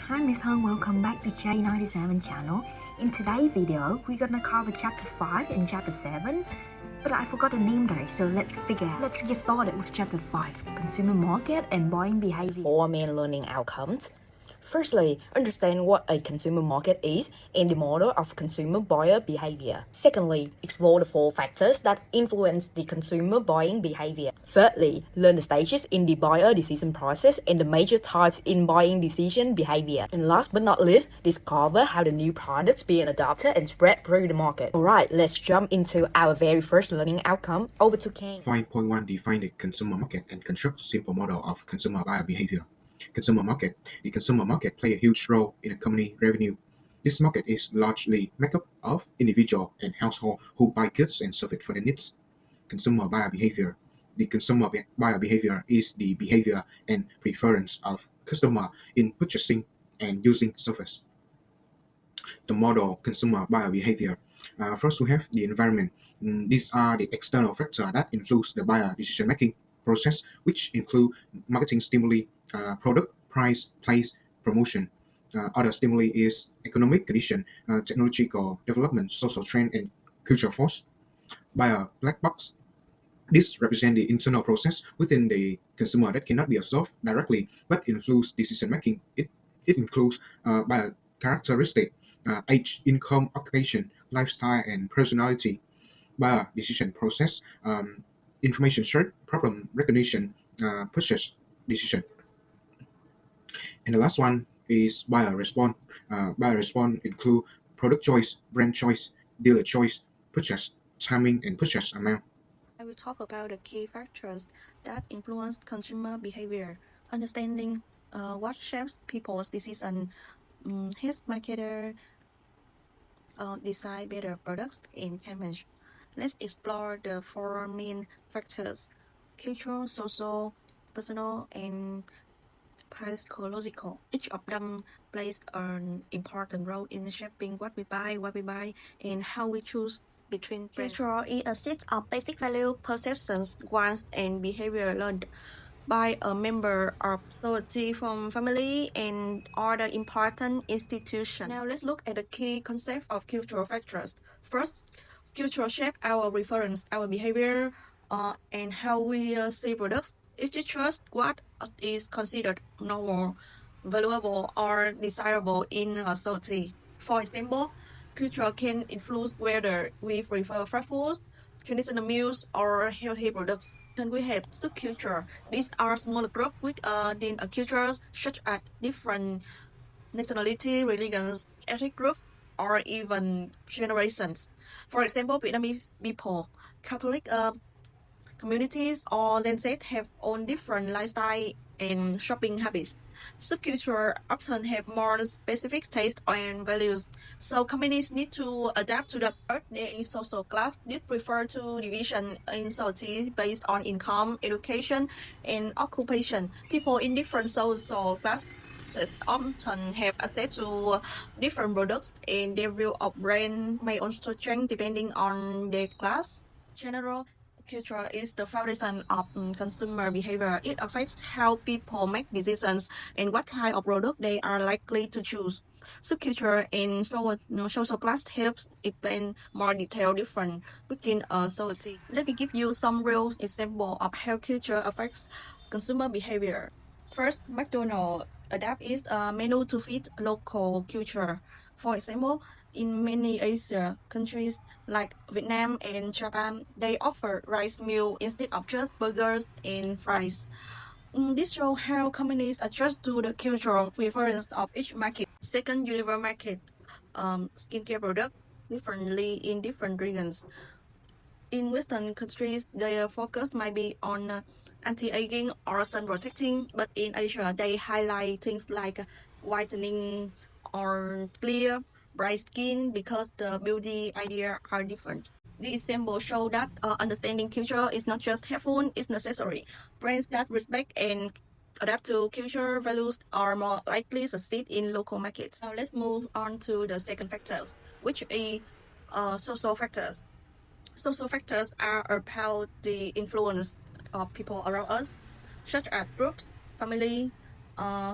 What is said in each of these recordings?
Hi Miss Hung, welcome back to J97 channel. In today's video, we're gonna cover chapter 5 and chapter 7, but I forgot the name though, so let's get started with chapter 5, consumer market and buying behavior. 4 main learning outcomes. Firstly, understand what a consumer market is and the model of consumer buyer behavior. Secondly, explore the 4 factors that influence the consumer buying behavior. Thirdly, learn the stages in the buyer decision process and the major types in buying decision behavior. And last but not least, discover how the new products being adopted and spread through the market. Alright, let's jump into our very first learning outcome. Over to Ken. 5.1 Define the consumer market and construct simple model of consumer buyer behavior. Consumer market. The consumer market play a huge role in a company revenue. This market is largely made up of individual and household who buy goods and service for their needs. Consumer buyer behavior. The consumer buyer behavior is the behavior and preference of customer in purchasing and using service. The model consumer buyer behavior. First, we have the environment. These are the external factors that influence the buyer decision-making process, which include marketing stimuli, product, price, place, promotion. Other stimuli is economic condition, technological development, social trend, and cultural force. Buyer black box. This represents the internal process within the consumer that cannot be observed directly but influence decision making. It includes buyer characteristic, age, income, occupation, lifestyle, and personality. Buyer decision process, information shared, problem recognition, purchase decision. And the last one is buyer response. Buyer response include product choice, brand choice, dealer choice, purchase timing, and purchase amount. I will talk about the key factors that influence consumer behavior. Understanding what shapes people's decision helps marketer design better products and campaigns. Let's explore the 4 main factors: cultural, social, personal, and psychological. Each of them plays an important role in shaping what we buy, and how we choose between brands. Cultural is a set of basic value, perceptions, wants, and behavior learned by a member of society from family and other important institutions. Now let's look at the key concept of cultural factors. First, culture shape our reference, our behavior, and how we see products. It teaches what is considered normal, valuable, or desirable in a society. For example, culture can influence whether we prefer fast foods, traditional meals, or healthy products. Then we have subculture. These are smaller groups within a culture, such as different nationality, religions, ethnic groups, or even generations. For example, Vietnamese people, Catholic communities, or Gen Z have own different lifestyle and shopping habits. Subculture often have more specific tastes and values, so companies need to adapt to the third. There is social class. This refers to division in society based on income, education, and occupation. People in different social classes often have access to different products, and their view of brand may also change depending on their class. General culture is the foundation of consumer behavior. It affects how people make decisions and what kind of product they are likely to choose. Subculture and social class helps explain more detailed difference within a society. Let me give you some real example of how culture affects consumer behavior. First, McDonald's adapt its menu to fit local culture. For example, in many Asia countries like Vietnam and Japan, they offer rice meal instead of just burgers and fries. This shows how companies adjust to the cultural preference of each market. Second, universal market, skincare product differently in different regions. In Western countries, their focus might be on anti-aging or sun protecting, but in Asia, they highlight things like whitening or clear, bright skin because the beauty ideas are different. The example show that understanding culture is not just helpful, it's necessary. Brands that respect and adapt to culture values are more likely to succeed in local markets. Now let's move on to the second factors, which is social factors. Social factors are about the influence of people around us, such as groups, family,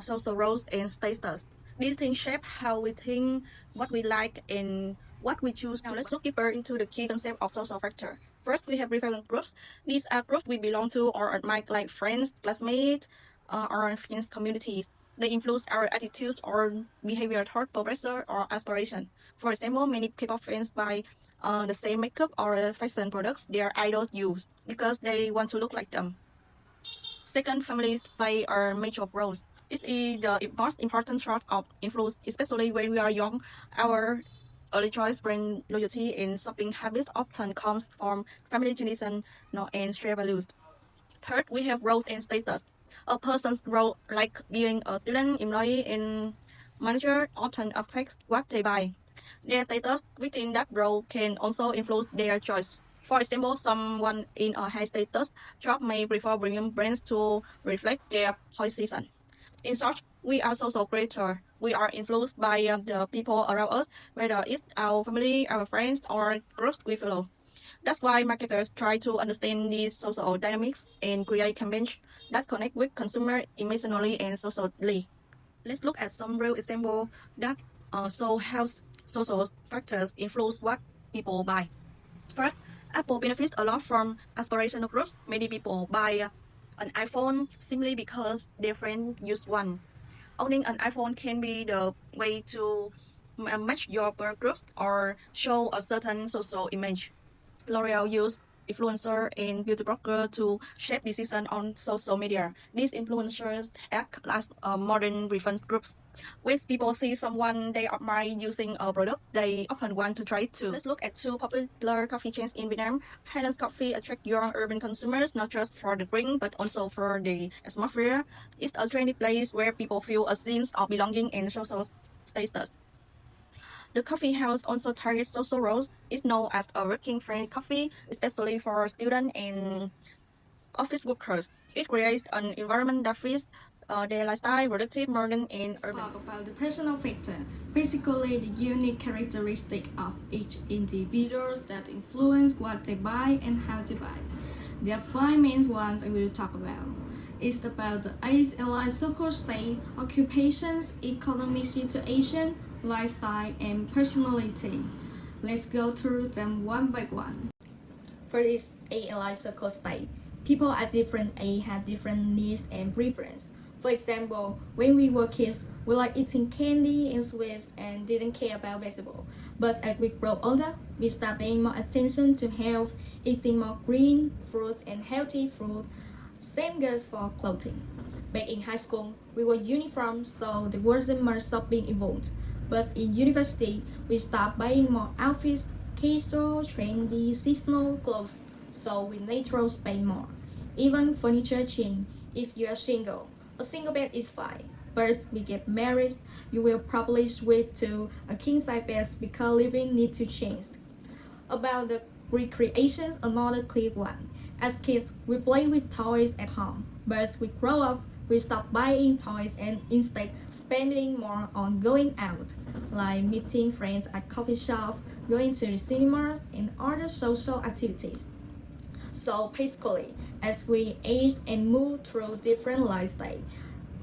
social roles, and status. These things shape how we think, what we like, and what we choose. Now let's look deeper into the key concept of social factor. First, we have reference groups. These are groups we belong to or admire, like friends, classmates, or friends communities. They influence our attitudes or behavior toward progression or aspiration. For example, many K-pop fans buy the same makeup or fashion products their idols use because they want to look like them. Second, families play a major role. This is the most important source of influence, especially when we are young. Our early choice, brand loyalty, and shopping habits often comes from family tradition, and shared values. Third, we have roles and status. A person's role, like being a student, employee, and manager, often affects what they buy. Their status within that role can also influence their choice. For example, someone in a high status job may prefer premium brands to reflect their position. In short, we are social creators. We are influenced by the people around us, whether it's our family, our friends, or groups we follow. That's why marketers try to understand these social dynamics and create campaigns that connect with consumers emotionally and socially. Let's look at some real examples that show how social factors influence what people buy. First, Apple benefits a lot from aspirational groups. Many people buy an iPhone simply because their friend used one. Owning an iPhone can be the way to match your peer groups or show a certain social image. L'Oreal used influencer and beauty blogger to shape decisions on social media. These influencers act as modern reference groups. When people see someone they admire using a product, they often want to try it too. Let's look at two popular coffee chains in Vietnam. Highlands Coffee attracts young urban consumers not just for the drink but also for the atmosphere. It's a trendy place where people feel a sense of belonging and social status. The coffee house also targets social roles. It's known as a working-friendly coffee, especially for students and office workers. It creates an environment that fits their lifestyle, productive, modern, and urban. Talk about the personal factor, basically the unique characteristic of each individual that influence what they buy and how they buy it. There are five main ones I will talk about. It's about the age, life social state, occupations, economic situation, lifestyle, and personality. Let's go through them one by one. First is age and life circle state. People at different age have different needs and preferences. For example, when we were kids, we like eating candy and sweets and didn't care about vegetables. But as we grow older, we start paying more attention to health, eating more green fruits and healthy food. Same goes for clothing. Back in high school, we were uniform, so there wasn't much shopping involved. But in university, we start buying more outfits, casual, trendy, seasonal clothes, so we naturally spend more. Even furniture change. If you are single, a single bed is fine. But if we get married, you will probably switch to a king size bed because living needs to change. About the recreations, another clear one. As kids, we play with toys at home, but as we grow up, we stop buying toys and instead spending more on going out, like meeting friends at coffee shops, going to the cinemas, and other social activities. So basically, as we age and move through different lifestyles,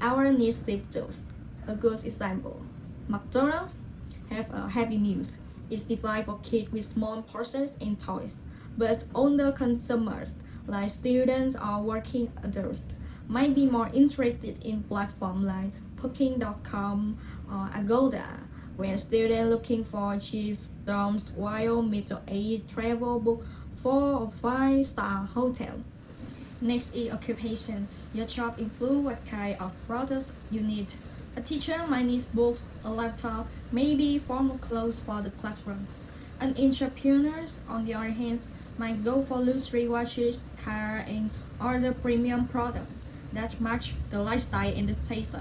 our needs shift too. A good example, McDonald's have a Happy Meals. It's designed for kids with small portions and toys, but older consumers, like students or working adults, might be more interested in platforms like Booking.com or Agoda, where students looking for cheap dorms while middle-aged travel book 4 or 5-star hotel. Next is occupation. Your job includes what kind of products you need. A teacher might need books, a laptop, maybe formal clothes for the classroom. An entrepreneur, on the other hand, might go for luxury watches, car, and other premium products that match the lifestyle and the taste.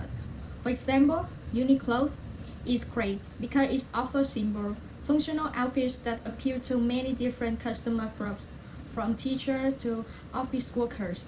For example, Uniqlo is great because it offers simple, functional outfits that appeal to many different customer groups, from teachers to office workers.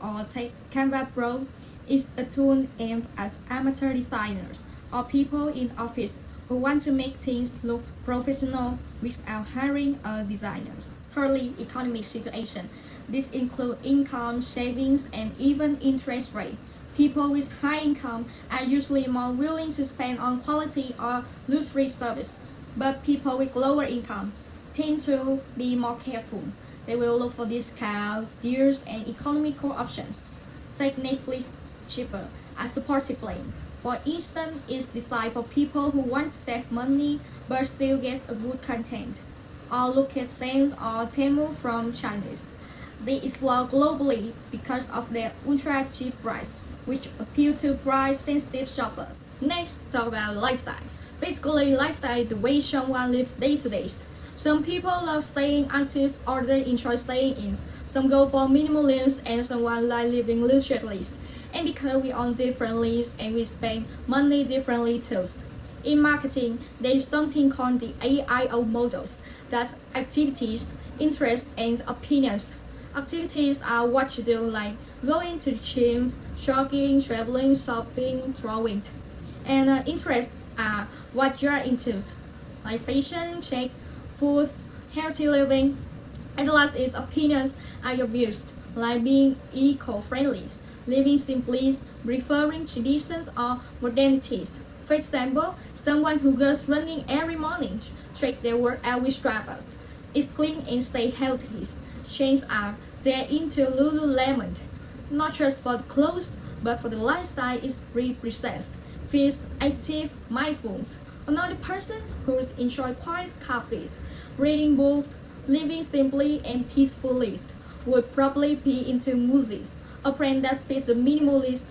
Or take Canva Pro is a tool aimed at amateur designers or people in office who want to make things look professional without hiring a designer. Thirdly, economic situation. This includes income, savings, and even interest rate. People with high income are usually more willing to spend on quality or luxury service, but people with lower income tend to be more careful. They will look for discounts, deals, and economical options. Take Netflix cheaper as supportive plan. For instance, it's designed for people who want to save money but still get a good content. Or look at Sense or Temu from Chinese. They explode globally because of their ultra cheap price, which appeal to price-sensitive shoppers. Next, talk about lifestyle. Basically, lifestyle is the way someone lives day to day. Some people love staying active, others enjoy staying in. Some go for minimalism, and someone like living luxuriously. And because we own different lives and we spend money differently too. In marketing, there is something called the AIO models. That's activities, interests, and opinions. Activities are what you do, like going to the gym, jogging, traveling, shopping, drawing. And interests are what you're into, like fashion, check, food, healthy living. And the last is opinions are your views, like being eco-friendly, living simply, preferring traditions or modernities. For example, someone who goes running every morning, track their workout with Strava, is clean and stay healthy. Changes are they're into Lululemon, not just for the clothes, but for the lifestyle it represents. Fit, active, mindful. Another person who enjoys quiet cafes, reading books, living simply and peacefully would probably be into music, a brand that fits the minimalist,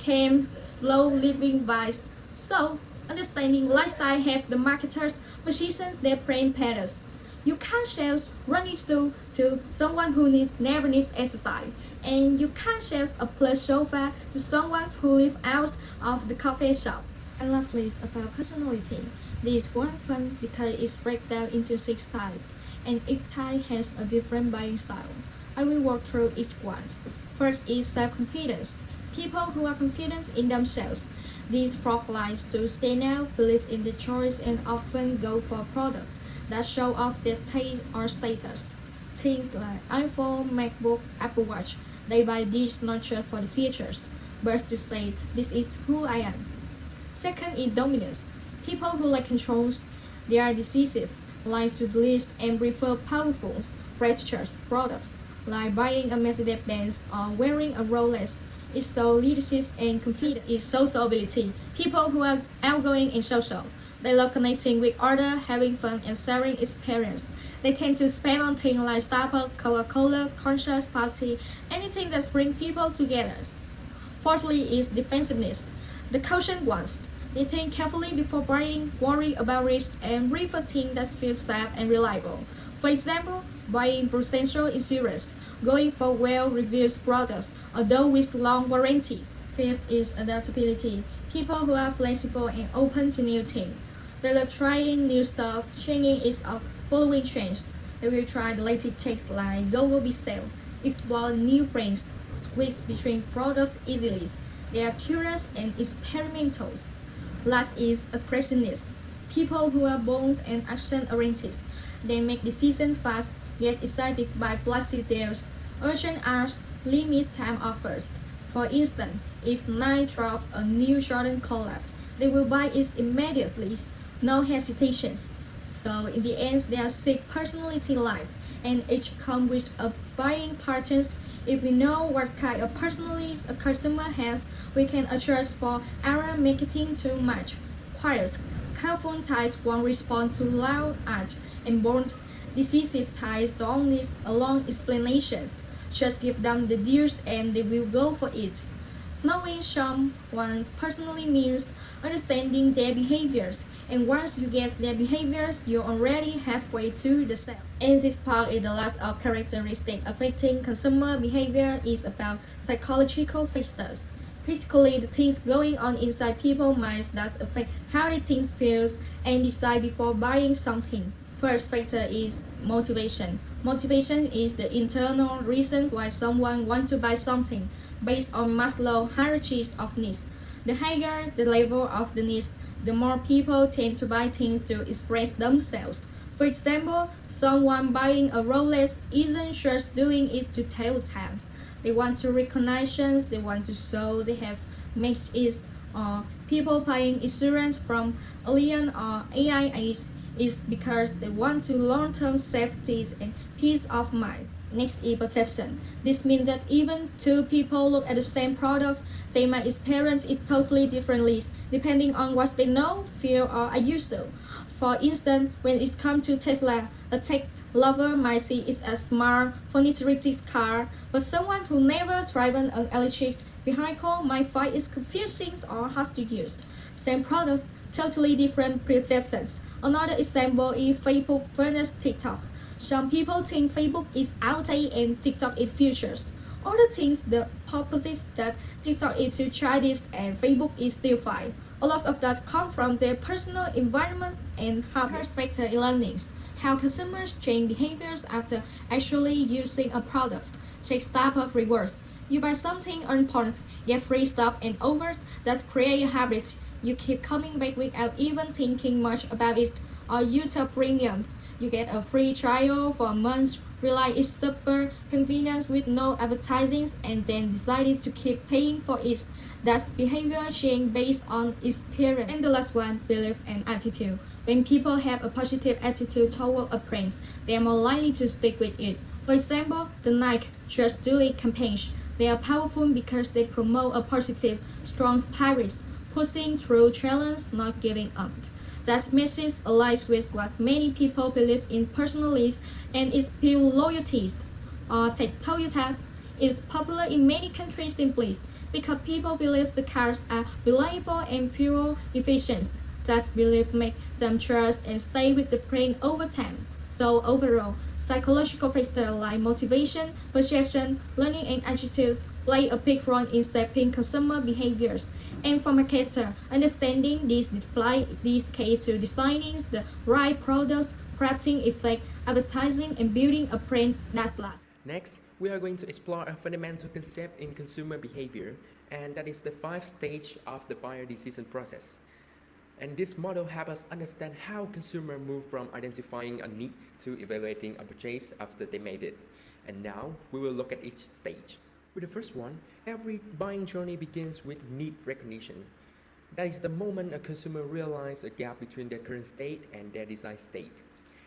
calm, slow living vibes. So, understanding lifestyle have the marketers positions their brand patterns. You can't sell running shoes to someone who never needs exercise, and you can't sell a plush sofa to someone who lives out of the coffee shop. And lastly, about personality. This is one fun because it's breaks down into 6 types, and each type has a different buying style. I will walk through each one. First is self-confidence. People who are confident in themselves. These folk like to stand out, believe in the choice, and often go for products that show off their taste or status. Things like iPhone, MacBook, Apple Watch. They buy these not just for the features, but to say, this is who I am. Second is dominance. People who like controls, they are decisive, like to list and prefer powerful, prestigious products, like buying a Mercedes-Benz or wearing a Rolex. It's so leadership and confidence is social ability. People who are outgoing and social. They love connecting with others, having fun, and sharing experience. They tend to spend on things like Starbucks, Coca-Cola, concerts, party, anything that brings people together. Fourthly is defensiveness. The cautious ones. They think carefully before buying, worry about risk, and prefer things that feel safe and reliable. For example, buying prudential insurance, going for well-reviewed products, or those with long warranties. Fifth is adaptability. People who are flexible and open to new things. They love trying new stuff, changing is of following trends. They will try the latest tech like go will be sale, explore new brands, switch between products easily. They are curious and experimental. Last is aggressiveness. People who are bold and action-oriented. They make decisions fast, get excited by flashy deals, urgent asks, limit time offers. For instance, if Nike drops a new Jordan collab, they will buy it immediately, no hesitations. So in the end, there are 6 personality lines, and each come with a buying patterns. If we know what kind of personalities a customer has, we can adjust for our marketing to match. Quiet, careful types won't respond to loud art, and bold, decisive types don't need long explanations. Just give them the deals and they will go for it. Knowing someone personally means understanding their behaviors, and once you get their behaviors, you're already halfway to the sale. And this part is the last of characteristics affecting consumer behavior is about psychological factors. Basically, the things going on inside people's minds that affect how they think, feel, and decide before buying something. First factor is motivation. Motivation is the internal reason why someone wants to buy something, based on Maslow's hierarchy of needs. The higher the level of the needs, the more people tend to buy things to express themselves. For example, someone buying a Rolex isn't just doing it to tell time. They want to recognition, they want to show they have makes it people buying insurance from alien or AI is because they want to long-term safety and peace of mind. Next is perception. This means that even two people look at the same products, they might experience it totally differently depending on what they know, feel, or are used to. For instance, when it comes to Tesla, a tech lover might see it as a smart, futuristic car, but someone who never driven an electric vehicle might find it confusing or hard to use. Same products, totally different perceptions. Another example is Facebook versus TikTok. Some people think Facebook is outdated and TikTok is futures. Others think the opposite, that TikTok is too childish and Facebook is still fine. A lot of that comes from their personal environments and perspective in learnings. How consumers change behaviors after actually using a product. Check Starbucks rewards. You buy something, earn points, get free stuff and offers that create habits. You keep coming back without even thinking much about it. Or YouTube Premium. You get a free trial for a month, realize it's super convenient with no advertising, and then decided to keep paying for it. That's behavior change based on experience. And the last one, belief and attitude. When people have a positive attitude toward a brand, they are more likely to stick with it. For example, the Nike Just Do It campaigns. They are powerful because they promote a positive, strong spirit, pushing through challenges, not giving up. That message aligns with what many people believe in personally and is build loyalties. Take Toyota is popular in many countries simply because people believe the cars are reliable and fuel efficient. That belief makes them trust and stay with the brand over time. So overall, psychological factors like motivation, perception, learning, and attitudes play a big role in shaping consumer behaviors. And for marketers, understanding this display is key to designing the right products, crafting effect, advertising, and building a brand that lasts. Next, we are going to explore a fundamental concept in consumer behavior, and that is the 5 stage of the buyer decision process. And this model helps us understand how consumers move from identifying a need to evaluating a purchase after they made it. And now, we will look at each stage. With the first one, every buying journey begins with need recognition. That is the moment a consumer realizes a gap between their current state and their desired state.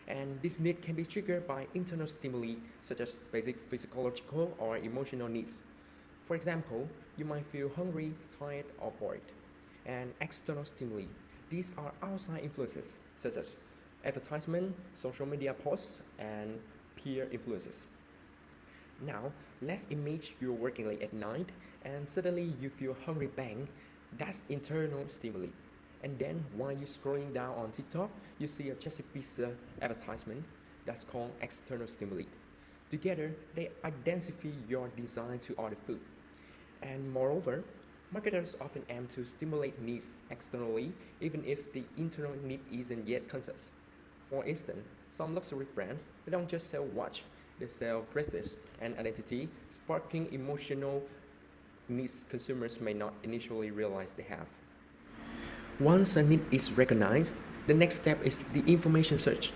And this need can be triggered by internal stimuli such as basic physiological or emotional needs. For example, you might feel hungry, tired, or bored. And external stimuli. These are outside influences such as advertisement, social media posts, and peer influences. Now, let's imagine you're working late at night and suddenly you feel hungry bang. That's internal stimuli. And then while you're scrolling down on TikTok, you see a Cheesy Pizza advertisement. That's called external stimuli. Together, they identify your desire to order food. And moreover, marketers often aim to stimulate needs externally even if the internal need isn't yet conscious. For instance, some luxury brands, they don't just sell watch, they sell prestige and identity, sparking emotional needs consumers may not initially realize they have. Once a need is recognized, the next step is the information search.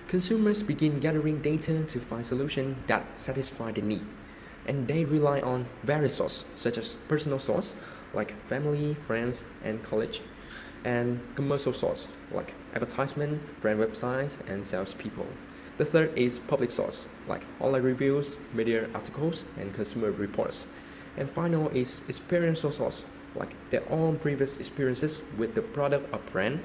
Consumers begin gathering data to find solutions that satisfy the need. And they rely on various sources, such as personal source, like family, friends, and college, and commercial source, like advertisement, brand websites, and salespeople. The third is public source, like online reviews, media articles, and consumer reports. And final is experiential source, like their own previous experiences with the product or brand.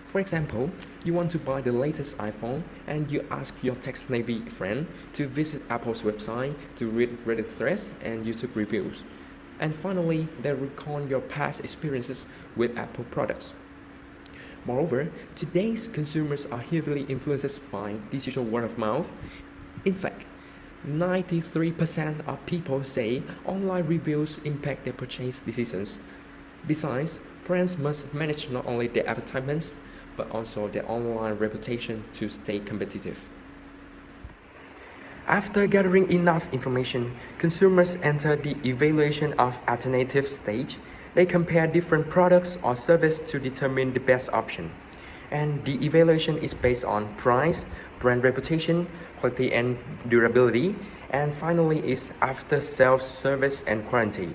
For example, you want to buy the latest iPhone and you ask your tech-savvy friend to visit Apple's website to read Reddit threads and YouTube reviews. And finally, they recall your past experiences with Apple products. Moreover, today's consumers are heavily influenced by digital word of mouth. In fact, 93% of people say online reviews impact their purchase decisions. Besides, brands must manage not only their advertisements, but also their online reputation to stay competitive. After gathering enough information, consumers enter the evaluation of alternative stage. They compare different products or services to determine the best option. And the evaluation is based on price, brand reputation, quality and durability, and finally is after-sales service and warranty.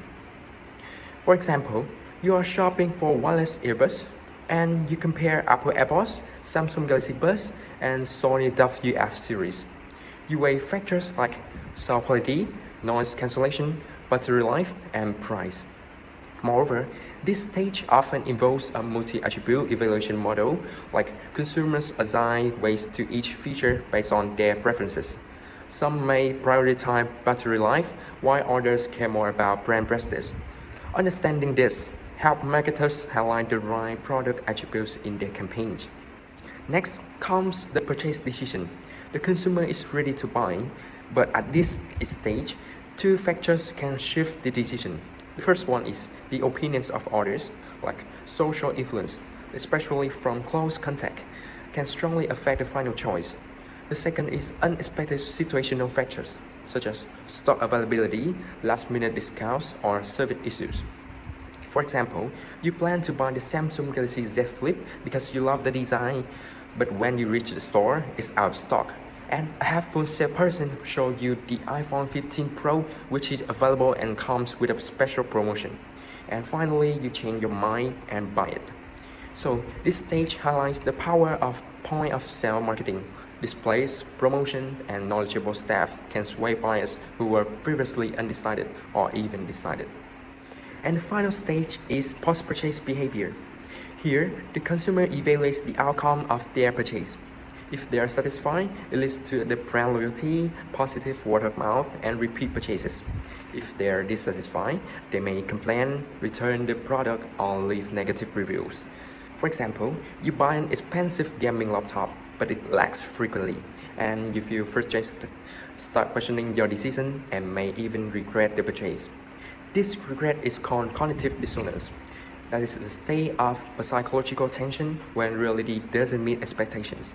For example, You are shopping for wireless earbuds, and you compare Apple AirPods, Samsung Galaxy Buds, and Sony WF series. You weigh factors like sound quality, noise cancellation, battery life, and price. Moreover, this stage often involves a multi-attribute evaluation model, like consumers assign weights to each feature based on their preferences. Some may prioritize battery life, while others care more about brand prestige. Understanding this helps marketers highlight the right product attributes in their campaigns. Next comes the purchase decision. The consumer is ready to buy, but at this stage, two factors can shift the decision. The first one is the opinions of others, like social influence, especially from close contact, can strongly affect the final choice. The second is unexpected situational factors, such as stock availability, last-minute discounts, or service issues. For example, you plan to buy the Samsung Galaxy Z Flip because you love the design, but when you reach the store, it's out of stock. And a helpful salesperson shows you the iPhone 15 Pro, which is available and comes with a special promotion. And finally, you change your mind and buy it. So this stage highlights the power of point-of-sale marketing. Displays, promotion, and knowledgeable staff can sway buyers who were previously undecided or even decided. And the final stage is post-purchase behavior. Here, the consumer evaluates the outcome of their purchase. If they are satisfied, it leads to the brand loyalty, positive word of mouth, and repeat purchases. If they are dissatisfied, they may complain, return the product, or leave negative reviews. For example, you buy an expensive gaming laptop, but it lags frequently, and you feel frustrated, start questioning your decision, and may even regret the purchase. This regret is called cognitive dissonance. That is the state of psychological tension when reality doesn't meet expectations.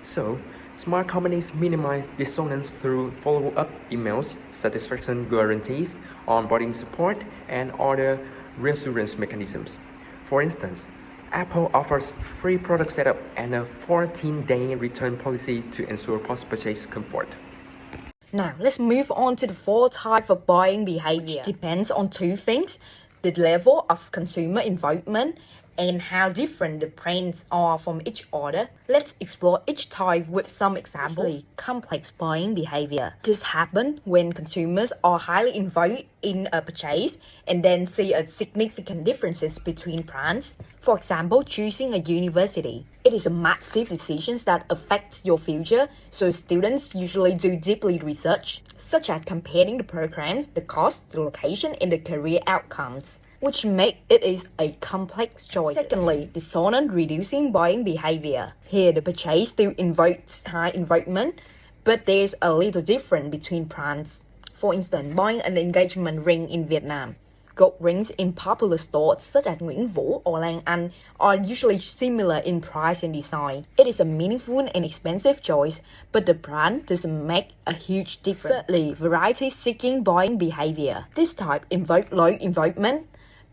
So, smart companies minimize dissonance through follow-up emails, satisfaction guarantees, onboarding support, and other reassurance mechanisms. For instance, Apple offers free product setup and a 14-day return policy to ensure post-purchase comfort. Now, let's move on to the fourth type of buying behavior, which depends on two things: the level of consumer involvement and how different the brands are from each other. Let's explore each type with some examples. Complex buying behavior. This happens when consumers are highly involved in a purchase and then see a significant differences between brands. For example, choosing a university. It is a massive decision that affects your future, so students usually do deeply research, such as comparing the programs, the cost, the location, and the career outcomes, which make it is a complex choice. Secondly, dissonant reducing buying behavior. Here, the purchase still invokes high involvement, but there's a little difference between brands. For instance, buying an engagement ring in Vietnam. Gold rings in popular stores such as Nguyễn Vũ or Lan Anh are usually similar in price and design. It is a meaningful and expensive choice, but the brand doesn't make a huge difference. Thirdly, variety-seeking buying behavior. This type invokes low involvement,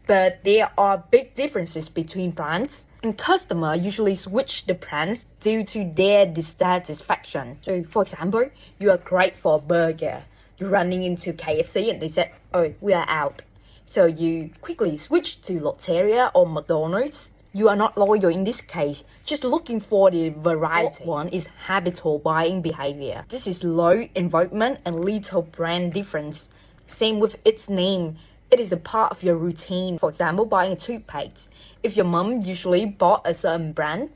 but there are big differences between brands, and customers usually switch the brands due to their dissatisfaction. So, for example, you are great for a burger. You're running into KFC and they said, "Oh, we are out." So you quickly switch to Lotteria or McDonald's. You are not loyal in this case, just looking for the variety. One is habitual buying behavior. This is low involvement and little brand difference. Same with its name. It is a part of your routine. For example, buying a toothpaste. If your mom usually bought a certain brand,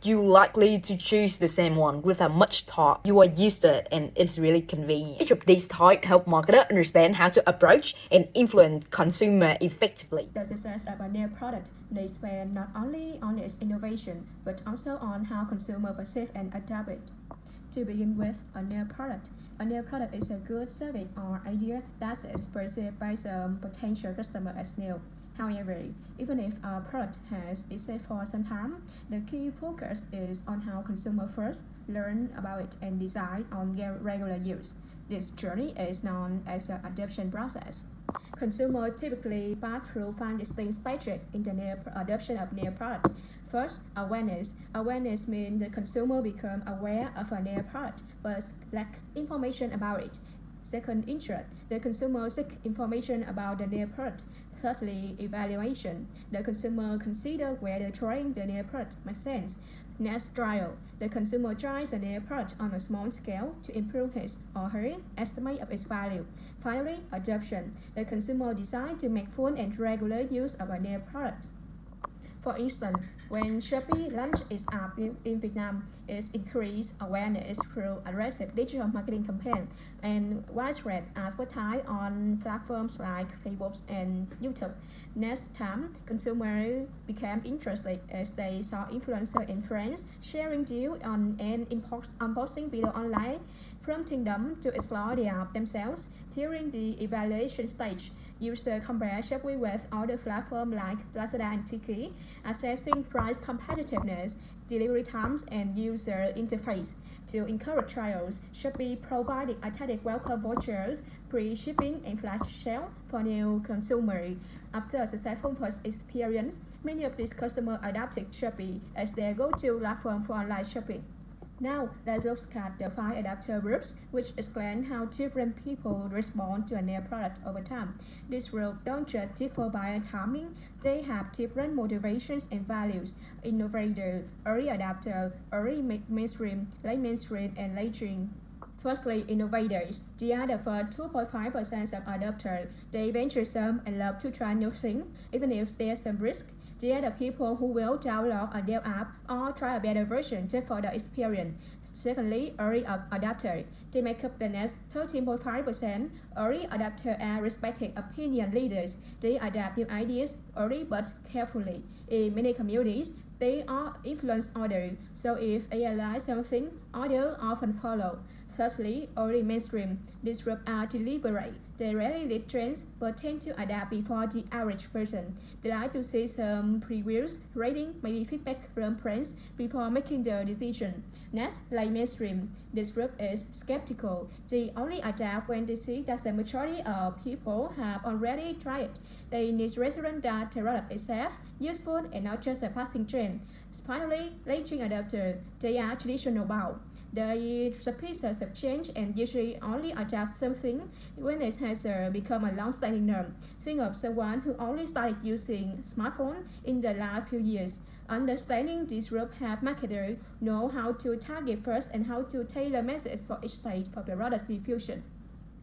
you're likely to choose the same one without much thought. You are used to it and it's really convenient. Each of these types help marketers understand how to approach and influence consumer effectively. The success of a new product depends not only on its innovation, but also on how consumers perceive and adapt it. To begin with, a new product is a good service or idea that is perceived by some potential customer as new. However, even if a product has existed for some time, the key focus is on how consumers first learn about it and decide on their regular use. This journey is known as the adoption process. Consumers typically pass through 5 distinct stages in the adoption of new product. First, awareness. Awareness means the consumer become aware of a new product but lack information about it. Second, interest. The consumer seek information about the new product. Thirdly, evaluation. The consumer consider whether trying the new product makes sense. Next, trial. The consumer tries the new product on a small scale to improve his or her estimate of its value. Finally, adoption. The consumer decides to make full and regular use of a new product. For instance, when Shopee launched its app in Vietnam, it increased awareness through aggressive digital marketing campaign and widespread advertising on platforms like Facebook and YouTube. Next time, consumers became interested as they saw influencers and friends sharing deals on and unboxing video online, prompting them to explore the app themselves. During the evaluation stage, users compare Shopee with other platforms like Lazada and Tiki, assessing price competitiveness, delivery times, and user interface. To encourage trials, Shopee provided aesthetic welcome vouchers, free shipping, and flash sale for new consumers. After a successful first experience, many of these customers adopted Shopee as their go-to platform for online shopping. Now, let's look at the 5 adapter groups, which explain how different people respond to a new product over time. These groups don't just differ by timing, they have different motivations and values. Innovator, early adapter, early mainstream, late mainstream, and late trend. Firstly, innovators. They are the first 2.5% of adopters. They venturesome and love to try new things, even if there's some risk. They are the people who will download a new app or try a better version to further experience. Secondly, early adopter. They make up the next 13.5%. Early adopters are respected opinion leaders. They adapt new ideas early but carefully. In many communities, they are influence others, so if they like something, others often follow. Thirdly, early mainstream. These groups are deliberate. They rarely lead trends but tend to adapt before the average person. They like to see some previews, rating, maybe feedback from friends before making the decision. Next, late mainstream. This group is skeptical. They only adapt when they see that the majority of people have already tried it. They need reassurance that the product is safe, useful, and not just a passing trend. Finally, late trend adopter. They are traditional bound. The species have changed and usually only adapt something when it has become a long-standing norm. Think of someone who only started using smartphone in the last few years. Understanding this group help marketers know how to target first and how to tailor messages for each stage of the product diffusion.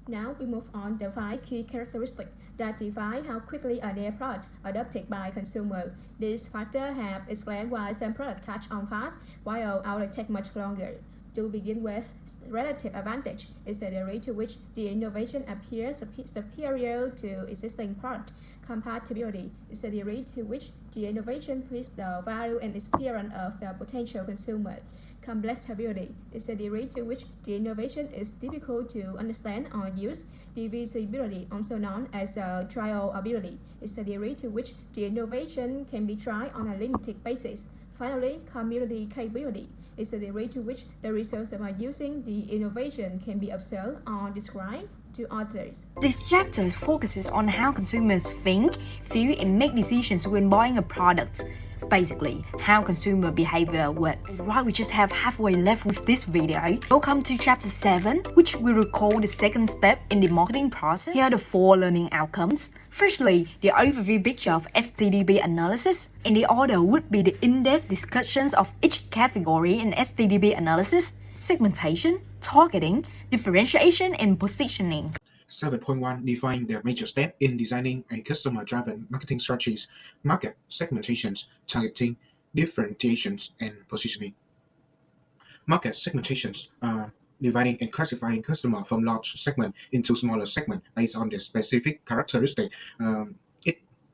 Now we move on to 5 key characteristics that define how quickly a new product adopted by consumers. These factors have explained why some products catch on fast while others take much longer. To begin with, relative advantage is the degree to which the innovation appears superior to existing product. Compatibility is the degree to which the innovation fits the value and experience of the potential consumer. Complexibility is the degree to which the innovation is difficult to understand or use. Divisibility, also known as trial ability, is the degree to which the innovation can be tried on a limited basis. Finally, community capability is the degree to which the results of using the innovation can be observed or described to others. This chapter focuses on how consumers think, feel, and make decisions when buying a product. Basically, how consumer behavior works. Right, we just have halfway left with this video. Welcome to chapter 7, which we will call the second step in the marketing process. Here are the 4 learning outcomes. Firstly, the overview picture of STDB analysis. In the order would be the in-depth discussions of each category in STDB analysis, segmentation, targeting, differentiation, and positioning. 7.1 Define the major step in designing a customer-driven marketing strategies: market segmentations, targeting, differentiations, and positioning. Market segmentations are dividing and classifying customer from large segment into smaller segment based on their specific characteristic.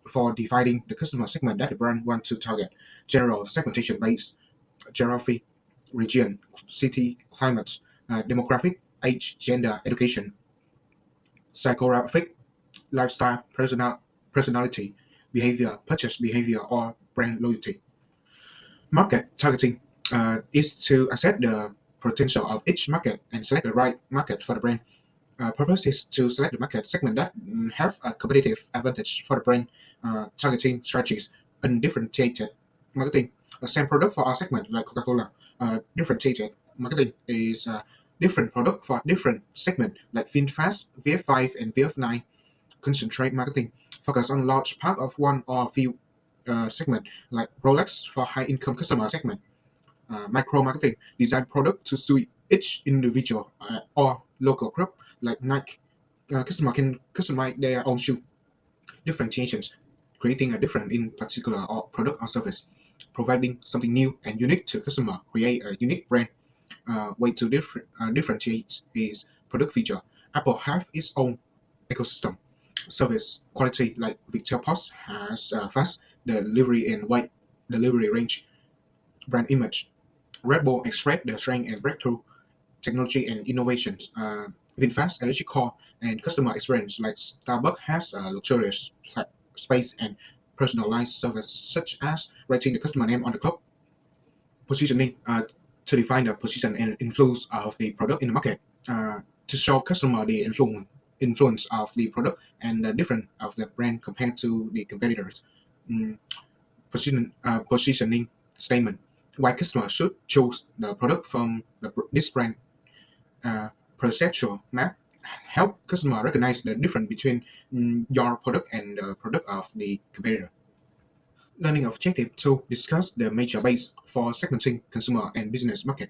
For dividing the customer segment that the brand wants to target. General segmentation based geography, region, city, climate, demographic, age, gender, education, psychographic, lifestyle, personality, behavior, purchase behavior, or brand loyalty. Market targeting is to assess the potential of each market and select the right market for the brand. Purpose is to select the market segment that have a competitive advantage for the brand. Targeting strategies and differentiated marketing. Same product for our segment like Coca-Cola. Differentiated marketing is different product for different segment like VinFast, VF5, and VF9. Concentrate marketing focus on large part of one or few segment, like Rolex for high-income customer segment. Micro-marketing, design product to suit each individual or local group, like Nike. Customer can customize their own shoe. Differentiations, creating a difference in particular or product or service, providing something new and unique to customer, create a unique brand. Way to differentiate is product feature. Apple have its own ecosystem. Service quality, like Victor Post has fast delivery and wide delivery range. Brand image, Red Bull express their strength and breakthrough technology and innovations. VinFast energy core and customer experience, like Starbucks has a luxurious space and personalized service, such as writing the customer name on the cup. Positioning, to define the position and influence of the product in the market, to show customer the influence of the product and the difference of the brand compared to the competitors. Mm, Positioning statement, why customers should choose the product from this brand. Perceptual map help customer recognize the difference between your product and the product of the competitor. Learning objective to discuss the major base for segmenting consumer and business market.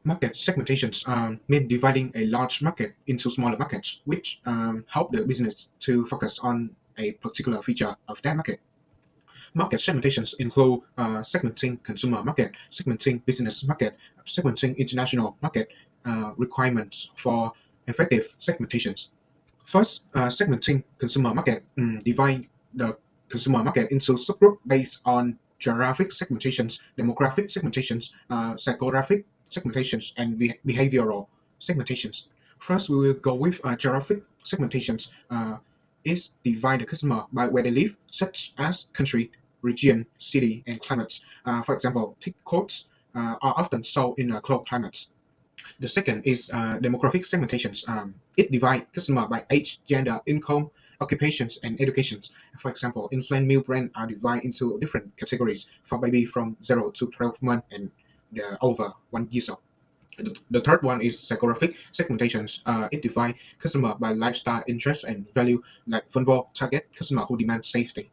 Market segmentations mean dividing a large market into smaller markets, which help the business to focus on a particular feature of that market. Market segmentations include segmenting consumer market, segmenting business market, segmenting international market. Requirements for effective segmentations. First, segmenting consumer market. Divide the consumer market into subgroup based on geographic segmentations, demographic segmentations, psychographic segmentations, and behavioral segmentations. First, we will go with geographic segmentations. Is divide the customer by where they live, such as country, region, city, and climates. For example, thick coats are often sold in cold climates. The second is demographic segmentations. It divides customer by age, gender, income, occupations, and educations. For example, infant milk brands are divided into different categories for baby from 0 to 12 months and over 1 year old. The third one is psychographic segmentations. It divides customer by lifestyle, interest, and value, like vulnerable target customer who demand safety.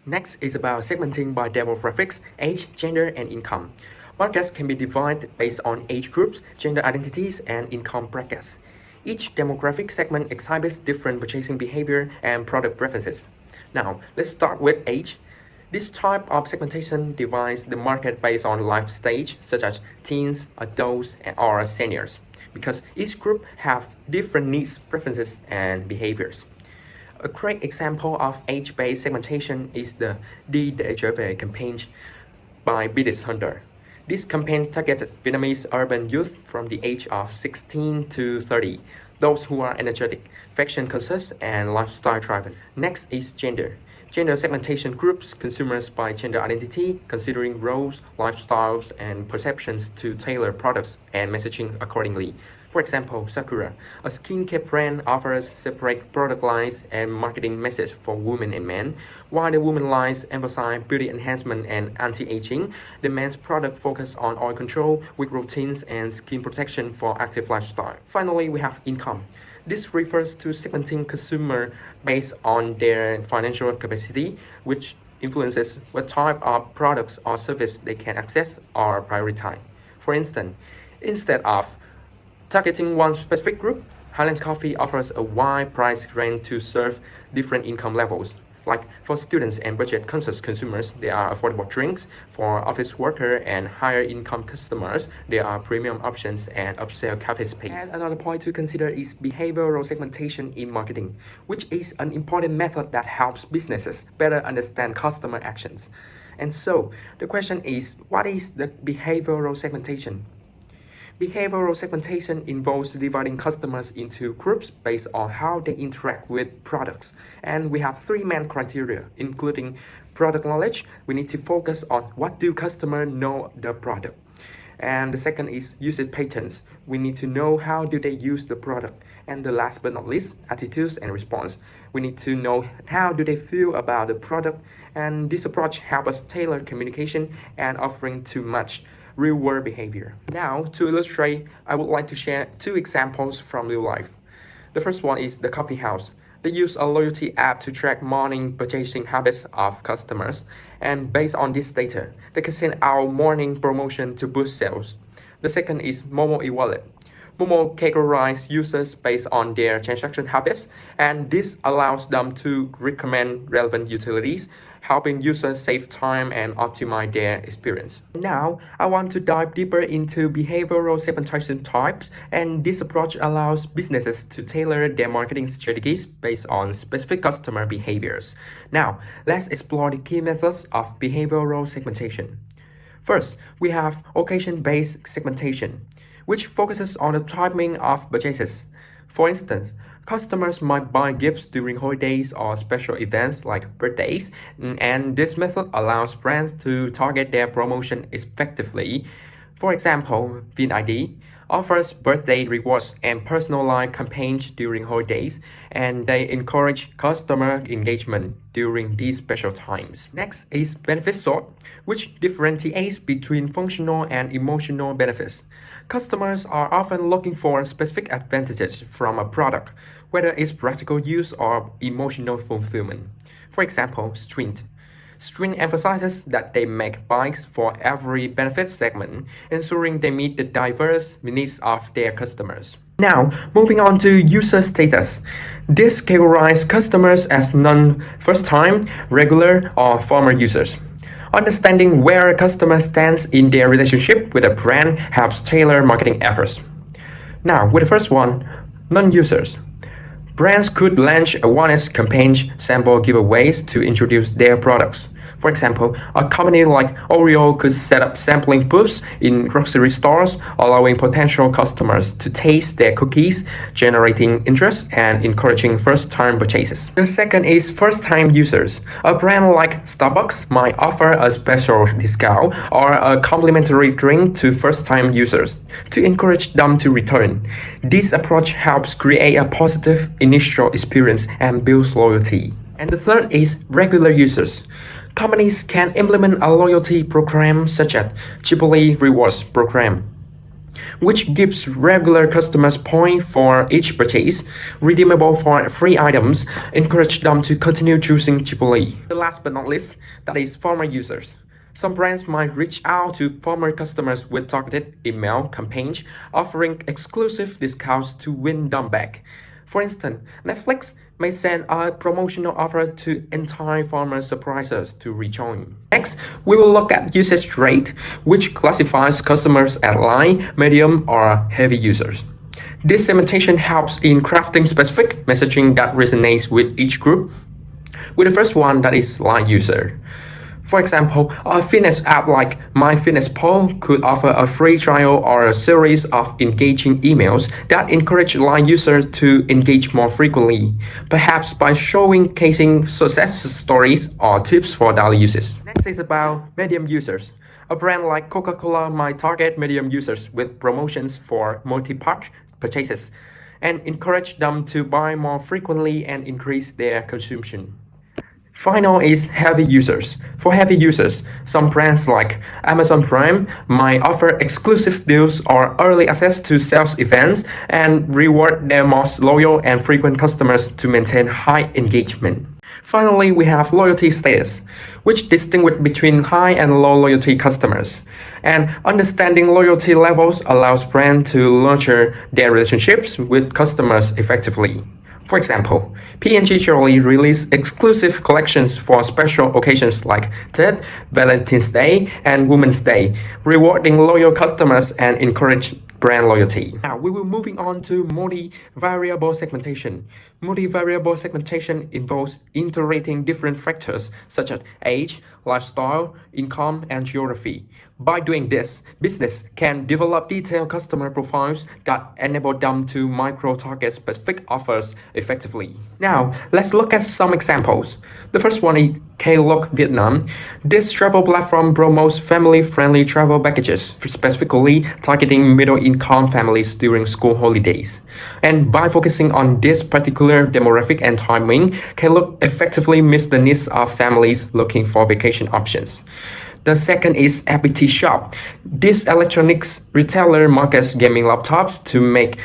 Next is about segmenting by demographics, age, gender, and income. Markets can be divided based on age groups, gender identities, and income brackets. Each demographic segment exhibits different purchasing behavior and product preferences. Now, let's start with age. This type of segmentation divides the market based on life stage, such as teens, adults, or seniors, because each group have different needs, preferences, and behaviors. A great example of age-based segmentation is the Đi để trở về campaign by British Hunter. This campaign targeted Vietnamese urban youth from the age of 16 to 30, those who are energetic, fashion conscious, and lifestyle driven. Next is gender. Gender segmentation groups consumers by gender identity, considering roles, lifestyles, and perceptions to tailor products and messaging accordingly. For example, Sakura, a skincare brand, offers separate product lines and marketing message for women and men. While the women lines emphasize beauty enhancement and anti-aging, the men's product focus on oil control, with routines and skin protection for active lifestyle. Finally, we have income. This refers to segmenting consumer based on their financial capacity, which influences what type of products or service they can access or prioritize. For instance, instead of targeting one specific group, Highlands Coffee offers a wide price range to serve different income levels. Like for students and budget-conscious consumers, there are affordable drinks. For office worker and higher income customers, there are premium options and upsell cafe space. And another point to consider is behavioral segmentation in marketing, which is an important method that helps businesses better understand customer actions. And so, the question is, what is the behavioral segmentation? Behavioral segmentation involves dividing customers into groups based on how they interact with products. And we have three main criteria, including product knowledge. We need to focus on what do customers know the product. And the second is usage patterns. We need to know how do they use the product. And the last but not least, attitudes and response. We need to know how do they feel about the product. And this approach helps us tailor communication and offering to match real-world behavior. Now, to illustrate, I would like to share two examples from real life. The first one is the coffee house. They use a loyalty app to track morning purchasing habits of customers, and based on this data, they can send out morning promotion to boost sales. The second is Momo e-wallet. Momo categorizes users based on their transaction habits, and this allows them to recommend relevant utilities, helping users save time and optimize their experience. Now, I want to dive deeper into behavioral segmentation types, and this approach allows businesses to tailor their marketing strategies based on specific customer behaviors. Now, let's explore the key methods of behavioral segmentation. First, we have occasion-based segmentation, which focuses on the timing of purchases. For instance, customers might buy gifts during holidays or special events like birthdays, and this method allows brands to target their promotion effectively. For example, VinID offers birthday rewards and personalized campaigns during holidays, and they encourage customer engagement during these special times. Next is benefit sort, which differentiates between functional and emotional benefits. Customers are often looking for specific advantages from a product, whether it's practical use or emotional fulfillment. For example, Sprint. Sprint emphasizes that they make bikes for every benefit segment, ensuring they meet the diverse needs of their customers. Now, moving on to user status. This categorizes customers as non-first-time, regular, or former users. Understanding where a customer stands in their relationship with a brand helps tailor marketing efforts. Now, with the first one, non-users. Brands could launch awareness campaigns, sample giveaways to introduce their products. For example, a company like Oreo could set up sampling booths in grocery stores, allowing potential customers to taste their cookies, generating interest and encouraging first-time purchases. The second is first-time users. A brand like Starbucks might offer a special discount or a complimentary drink to first-time users to encourage them to return. This approach helps create a positive initial experience and builds loyalty. And the third is regular users. Companies can implement a loyalty program such as Chipotle Rewards program, which gives regular customers points for each purchase, redeemable for free items, encourage them to continue choosing Chipotle. The last but not least, that is former users. Some brands might reach out to former customers with targeted email campaigns, offering exclusive discounts to win them back. For instance, Netflix may send a promotional offer to entice former subscribers to rejoin. Next, we will look at usage rate, which classifies customers as light, medium, or heavy users. This segmentation helps in crafting specific messaging that resonates with each group. With the first one, that is light user. For example, a fitness app like MyFitnessPal could offer a free trial or a series of engaging emails that encourage light users to engage more frequently, perhaps by showcasing success stories or tips for daily uses. Next is about medium users. A brand like Coca-Cola might target medium users with promotions for multi-pack purchases and encourage them to buy more frequently and increase their consumption. Final is heavy users. For heavy users, some brands like Amazon Prime might offer exclusive deals or early access to sales events and reward their most loyal and frequent customers to maintain high engagement. Finally, we have loyalty status, which distinguishes between high and low loyalty customers. And understanding loyalty levels allows brands to nurture their relationships with customers effectively. For example, P&G released exclusive collections for special occasions like Tet, Valentine's Day, and Women's Day, rewarding loyal customers and encourage brand loyalty. Now we will moving on to multi-variable segmentation. Multi-variable segmentation involves integrating different factors such as age, lifestyle, income, and geography. By doing this, business can develop detailed customer profiles that enable them to micro-target specific offers effectively. Now, let's look at some examples. The first one is Klook Vietnam. This travel platform promotes family-friendly travel packages, specifically targeting middle-income families during school holidays. And by focusing on this particular demographic and timing, Klook effectively meets the needs of families looking for vacation options. The second is APT Shop. This electronics retailer markets gaming laptops to make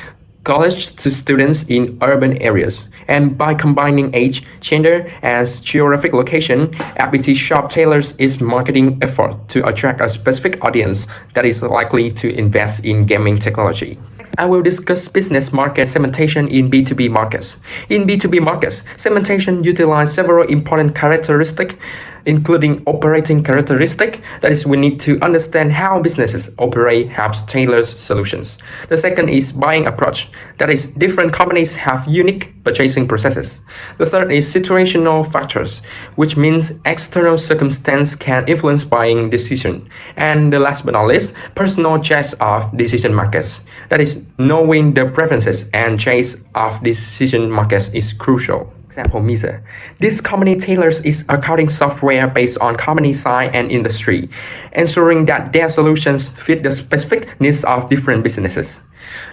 college students in urban areas. And by combining age, gender, and geographic location, FPT Shop tailors its marketing effort to attract a specific audience that is likely to invest in gaming technology. I will discuss business market segmentation in B2B markets. In B2B markets, segmentation utilizes several important characteristics, including operating characteristic. That is, we need to understand how businesses operate, helps tailor solutions. The second is buying approach. That is, different companies have unique purchasing processes. The third is situational factors, which means external circumstance can influence buying decision. And the last but not least, personal choice of decision makers. That is, knowing the preferences and choice of decision makers is crucial. Example, Misa. This company tailors its accounting software based on company size and industry, ensuring that their solutions fit the specific needs of different businesses.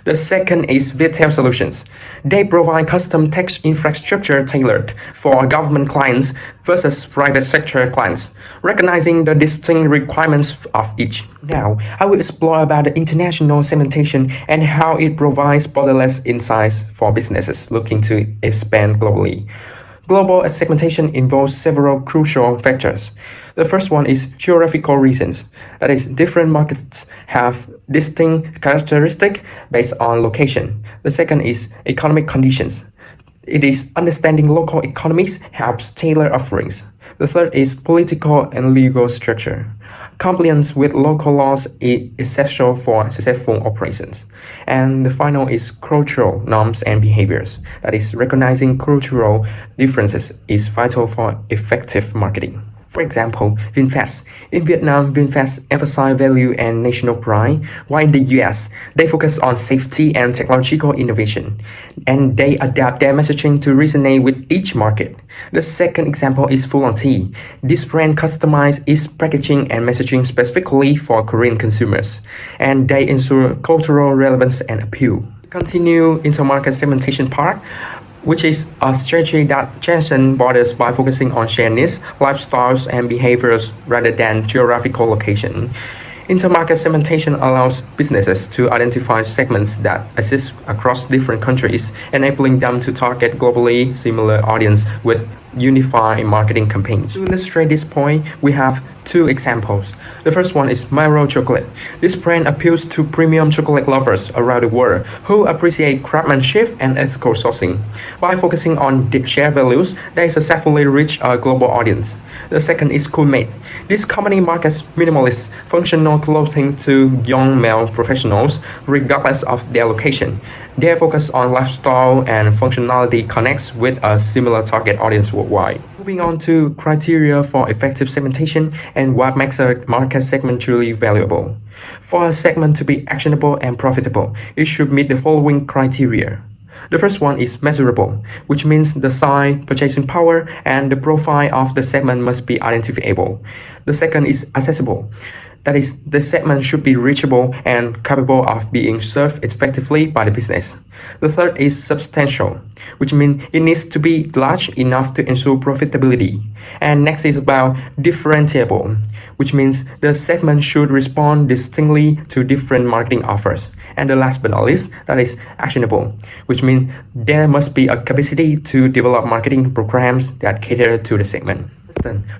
The second is retail solutions. They provide custom tech infrastructure tailored for government clients versus private sector clients, recognizing the distinct requirements of each. Now, I will explore about the international segmentation and how it provides borderless insights for businesses looking to expand globally. Global segmentation involves several crucial factors. The first one is geographical reasons. That is, different markets have distinct characteristics based on location. The second is economic conditions. It is understanding local economies helps tailor offerings. The third is political and legal structure. Compliance with local laws is essential for successful operations. And the final is cultural norms and behaviors. That is, recognizing cultural differences is vital for effective marketing. For example, VinFast. In Vietnam, VinFast emphasize value and national pride, while in the US, they focus on safety and technological innovation, and they adapt their messaging to resonate with each market. The second example is Fulon Tea. This brand customizes its packaging and messaging specifically for Korean consumers, and they ensure cultural relevance and appeal. Continue into market segmentation part, which is a strategy that transcends borders by focusing on shared needs, lifestyles, and behaviors rather than geographical location. Intermarket segmentation allows businesses to identify segments that exist across different countries, enabling them to target globally similar audience with unified marketing campaigns. To illustrate this point, we have two examples. The first one is Milo Chocolate. This brand appeals to premium chocolate lovers around the world who appreciate craftsmanship and ethical sourcing. By focusing on shared values, they successfully reach a global audience. The second is Coolmate. This company markets minimalist, functional clothing to young male professionals, regardless of their location. Their focus on lifestyle and functionality connects with a similar target audience worldwide. Moving on to criteria for effective segmentation and what makes a market segment truly valuable. For a segment to be actionable and profitable, it should meet the following criteria. The first one is measurable, which means the size, purchasing power, and the profile of the segment must be identifiable. The second is accessible. That is, the segment should be reachable and capable of being served effectively by the business. The third is substantial, which means it needs to be large enough to ensure profitability. And next is about differentiable, which means the segment should respond distinctly to different marketing offers. And the last but not least, that is actionable, which means there must be a capacity to develop marketing programs that cater to the segment.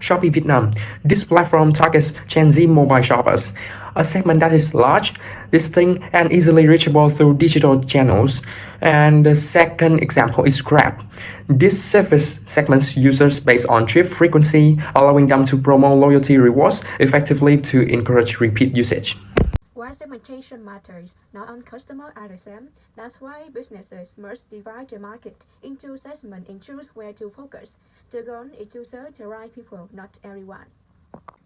Shopee Vietnam. This platform targets Gen Z mobile shoppers, a segment that is large, distinct, and easily reachable through digital channels. And the second example is Grab. This service segments users based on trip frequency, allowing them to promote loyalty rewards effectively to encourage repeat usage. Why segmentation matters, not on customer are the same. That's why businesses must divide the market into segments and choose where to focus. The goal is to serve the right people, not everyone.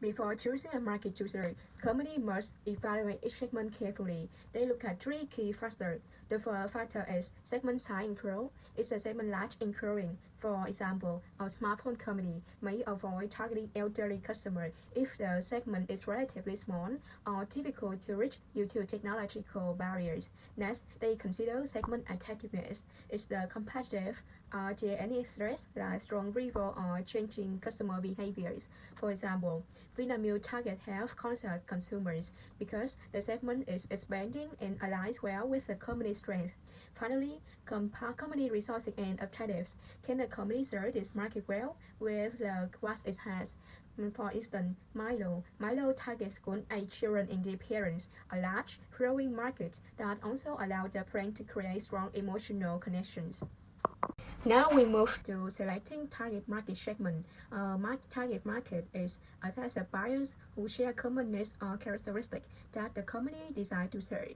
Before choosing a market to serve, company must evaluate each segment carefully. They look at three key factors. The first factor is segment size and growth. Is a segment large and growing? For example, a smartphone company may avoid targeting elderly customers if the segment is relatively small or difficult to reach due to technological barriers. Next, they consider segment attractiveness. Is the competitive? Are there any threats like strong rival or changing customer behaviors? For example, Vinamilk target health-conscious consumers because the segment is expanding and aligns well with the company's strength. Finally, company resources and objectives. Can the company serve this market well with what it has? For instance, Milo targets school-age children and their parents, a large, growing market that also allows the brand to create strong emotional connections. Now we move to selecting target market segment. Target market is assessed as buyers who share common needs or characteristics that the company decides to serve.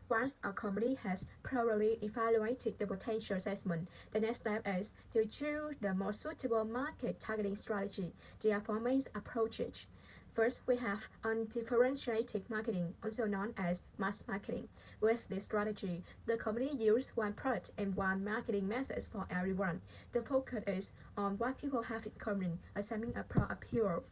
Once a company has thoroughly evaluated the potential segment, the next step is to choose the most suitable market targeting strategy. There are four main approaches. First, we have undifferentiated marketing, also known as mass marketing. With this strategy, the company uses one product and one marketing message for everyone. The focus is on what people have in common, assuming a broad appeal.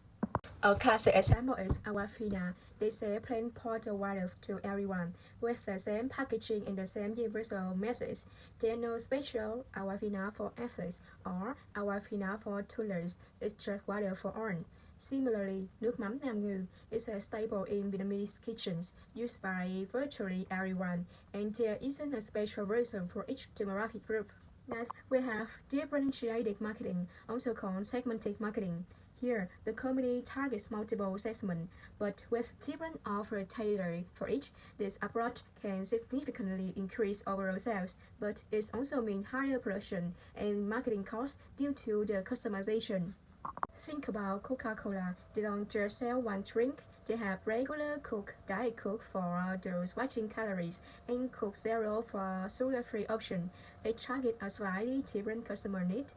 A classic example is Awafina. They sell plain portable water to everyone, with the same packaging and the same universal message. There are no special Awafina for athletes or Awafina for toddlers. It's just water for all. Similarly, nước mắm Nam Ngư is a staple in Vietnamese kitchens, used by virtually everyone, and there isn't a special version for each demographic group. Next, we have differentiated marketing, also called segmented marketing. Here, the company targets multiple segments, but with different offers tailored for each. This approach can significantly increase overall sales, but it also means higher production and marketing costs due to the customization. Think about Coca-Cola. They don't just sell one drink. They have regular Coke, Diet Coke for those watching calories, and Coke Zero for sugar-free option. They target a slightly different customer need.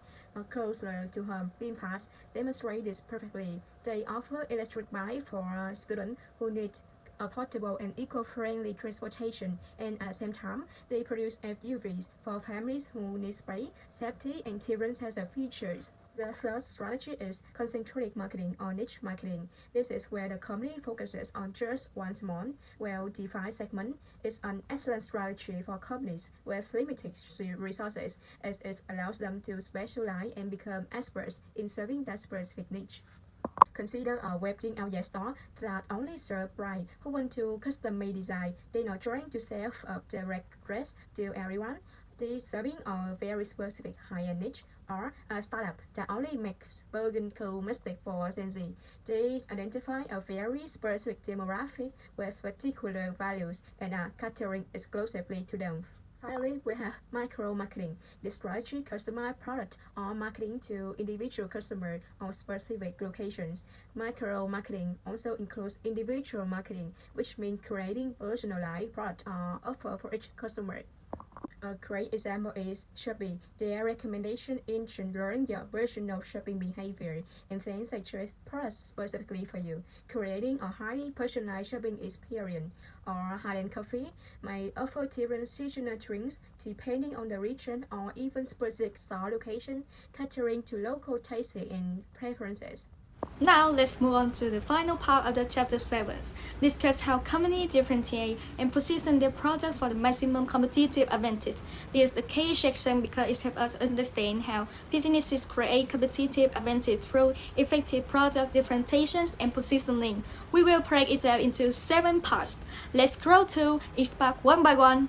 Closer to home, VinFast demonstrate this perfectly. They offer electric bike for students who need affordable and eco-friendly transportation, and at the same time, they produce SUVs for families who need space, safety, and different sets of features. The third strategy is concentrated marketing or niche marketing. This is where the company focuses on just one small, well-defined segment. It's an excellent strategy for companies with limited resources, as it allows them to specialize and become experts in serving that specific niche. Consider a wedding outlet store that only serves brides who want to custom-made design. They're not trying to sell a direct dress to everyone. They're serving a very specific high-end niche, or a startup that only makes burger cosmetics for Gen Z. They identify a very specific demographic with particular values and are catering exclusively to them. Finally, we have micro-marketing. This strategy customizes product or marketing to individual customers or specific locations. Micro-marketing also includes individual marketing, which means creating personalized product or offer for each customer. A great example is Shopee. Their recommendation engine learns your personal shopping behavior and then suggests products specifically for you, creating a highly personalized shopping experience. Or Highland Coffee may offer different seasonal drinks depending on the region or even specific store location, catering to local tastes and preferences. Now let's move on to the final part of the chapter 7. Discuss how companies differentiate and position their product for the maximum competitive advantage. This is the key section because it helps us understand how businesses create competitive advantage through effective product differentiations and positioning. We will break it down into 7 parts. Let's go through each part one by one.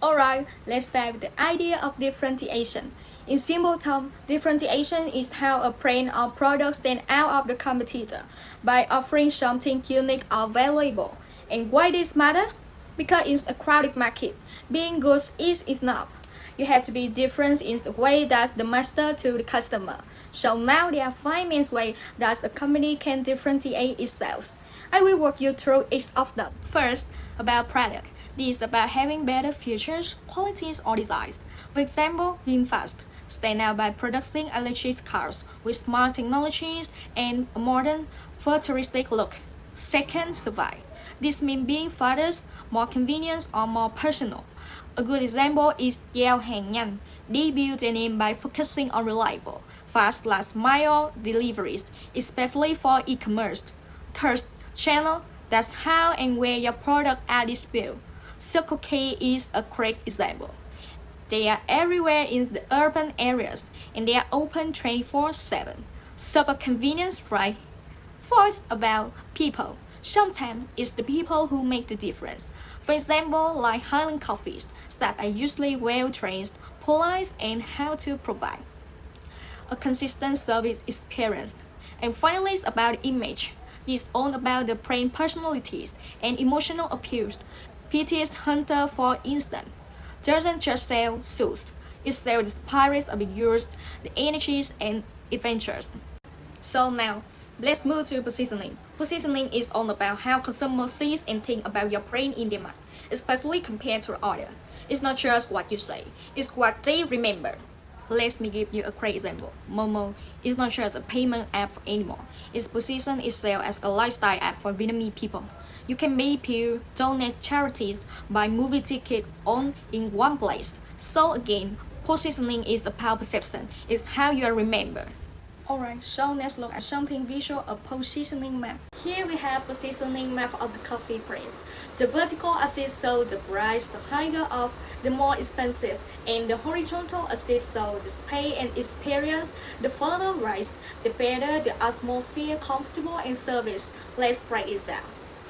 Alright, let's start with the idea of differentiation. In simple terms, differentiation is how a brand or product stands out of the competitor by offering something unique or valuable. And why this matter? Because it's a crowded market. Being good is enough. You have to be different in the way that's the master to the customer. So now there are 5 main ways that a company can differentiate itself. I will walk you through each of them. First, about product. This is about having better features, qualities, or designs. For example, VinFast stand out by producing electric cars with smart technologies and a modern, futuristic look. Second, survive. This means being faster, more convenient, or more personal. A good example is Giao hàng nhanh. They built a name by focusing on reliable, fast last mile deliveries, especially for e-commerce. Third, channel. That's how and where your product are distributed. Circle K is a great example. They are everywhere in the urban areas and they are open 24/7. Super convenience, right? Fourth, about people. Sometimes it's the people who make the difference. For example, like Highland Coffees, staff are usually well trained, polite, and how to provide a consistent service experience. And finally, it's about image. It's all about the brand personalities and emotional appeals. PT's Hunter, for instance, doesn't just sell shoes. It sells the spirits of the youth, the energies, and adventures. So now, let's move to positioning. Positioning is all about how consumers see and think about your brand in their mind, especially compared to others. It's not just what you say, it's what they remember. Let me give you a great example. Momo is not just a payment app anymore. It's positioned itself as a lifestyle app for Vietnamese people. You can make people donate charities, buy movie tickets all in one place. So again, positioning is about perception. It's how you are remembered. Alright, so let's look at something visual, a positioning map. Here we have positioning map of the coffee brands. The vertical axis shows the price, the higher of the more expensive, and the horizontal axis shows the space and experience. The further right, the better the atmosphere, comfortable and service. Let's break it down.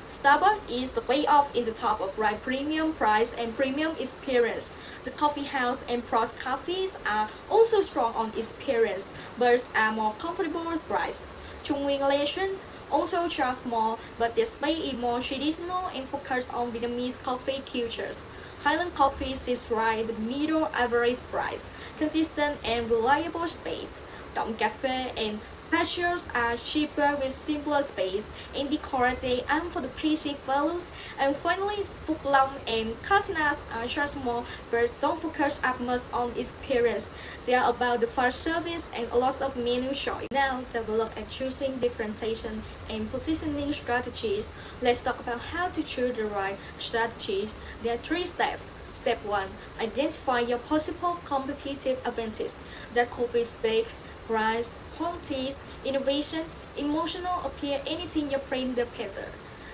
Starbucks is the way off in the top of right premium price and premium experience. The coffee house and pros cafes are also strong on experience, but are more comfortable priced. Trung Nguyen Legend also charge more, but their space is more traditional and focused on Vietnamese coffee cultures. Highland Coffee sits right in the middle average price, consistent and reliable space. Dom Cafe and Pastures are cheaper with simpler space and decorated and for the basic values. And finally, Phúc Long and Cantinas are just more but don't focus as much on experience. They are about the fast service and a lot of menu choice. Now, take a look at choosing differentiation and positioning strategies. Let's talk about how to choose the right strategies. There are 3 steps. Step 1. Identify your possible competitive advantage. That could be speed, price, qualities, innovations, emotional appeal, anything you bring the better.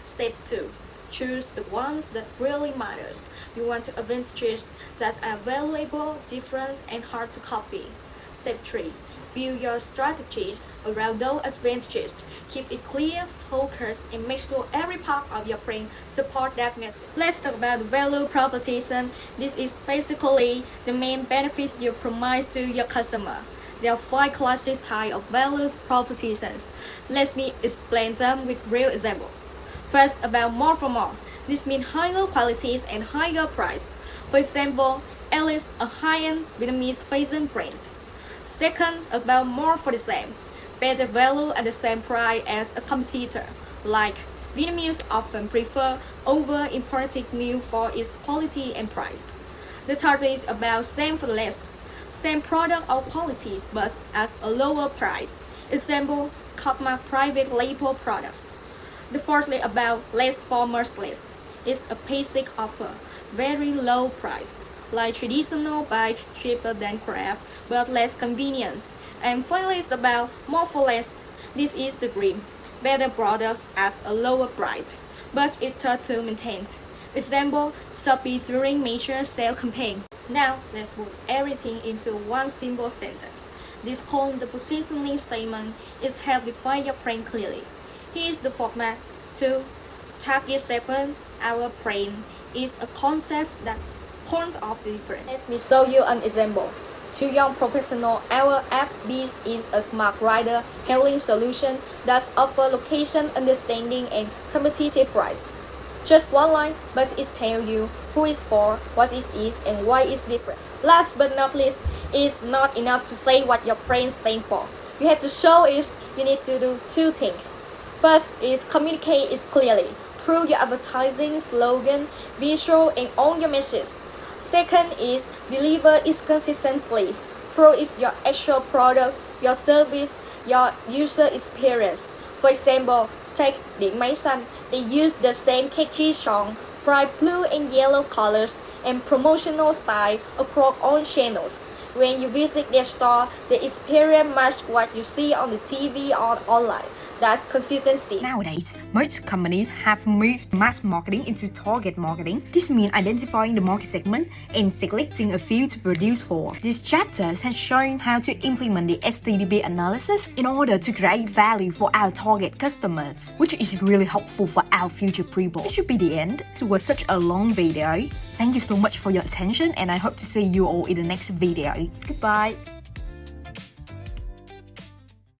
Step 2. Choose the ones that really matters. You want to advantages that are valuable, different, and hard to copy. Step 3. Build your strategies around those advantages. Keep it clear, focused, and make sure every part of your brain support that message. Let's talk about the value proposition. This is basically the main benefits you promise to your customer. There are 5 classic types of values propositions. Let me explain them with real example. First, about more for more. This means higher qualities and higher price. For example, Alice, a high-end Vietnamese fashion brand. Second, about more for the same. Better value at the same price as a competitor. Like, Vietnamese often prefer over imported milk for its quality and price. The third is about same for less. Same product or qualities but at a lower price. Example, Copma private label products. The fourthly about less for much less. It's a basic offer, very low price, like traditional bike, cheaper than craft, but less convenient. And finally, it's about more for less. This is the dream. Better products at a lower price, but it's hard to maintain. Example, Shopee during major sale campaign. Now, let's put everything into one simple sentence. This called the positioning statement is help define your brand clearly. Here's the format. 2. Target 7. Our brand is a concept that point of the difference. Let me show you an example. To young professional, our app Beast is a smart rider hailing solution that offers location understanding and competitive price. Just one line, but it tells you who it's for, what it is, and why it's different. Last but not least, it's not enough to say what your brand stands for. You have to show it. You need to do 2 things. First is communicate it clearly through your advertising, slogan, visual, and all your message. Second is deliver it consistently through your actual products, your service, your user experience. For example, take Điện Máy Xanh. They use the same catchy song, bright blue and yellow colors, and promotional style across all channels. When you visit their store, the experience matches what you see on the TV or online. That's consistency. Nowadays, most companies have moved mass marketing into target marketing. This means identifying the market segment and selecting a few to produce for. This chapter has shown how to implement the STDB analysis in order to create value for our target customers, which is really helpful for our future people. This should be the end. It was such a long video. Thank you so much for your attention, and I hope to see you all in the next video. Goodbye.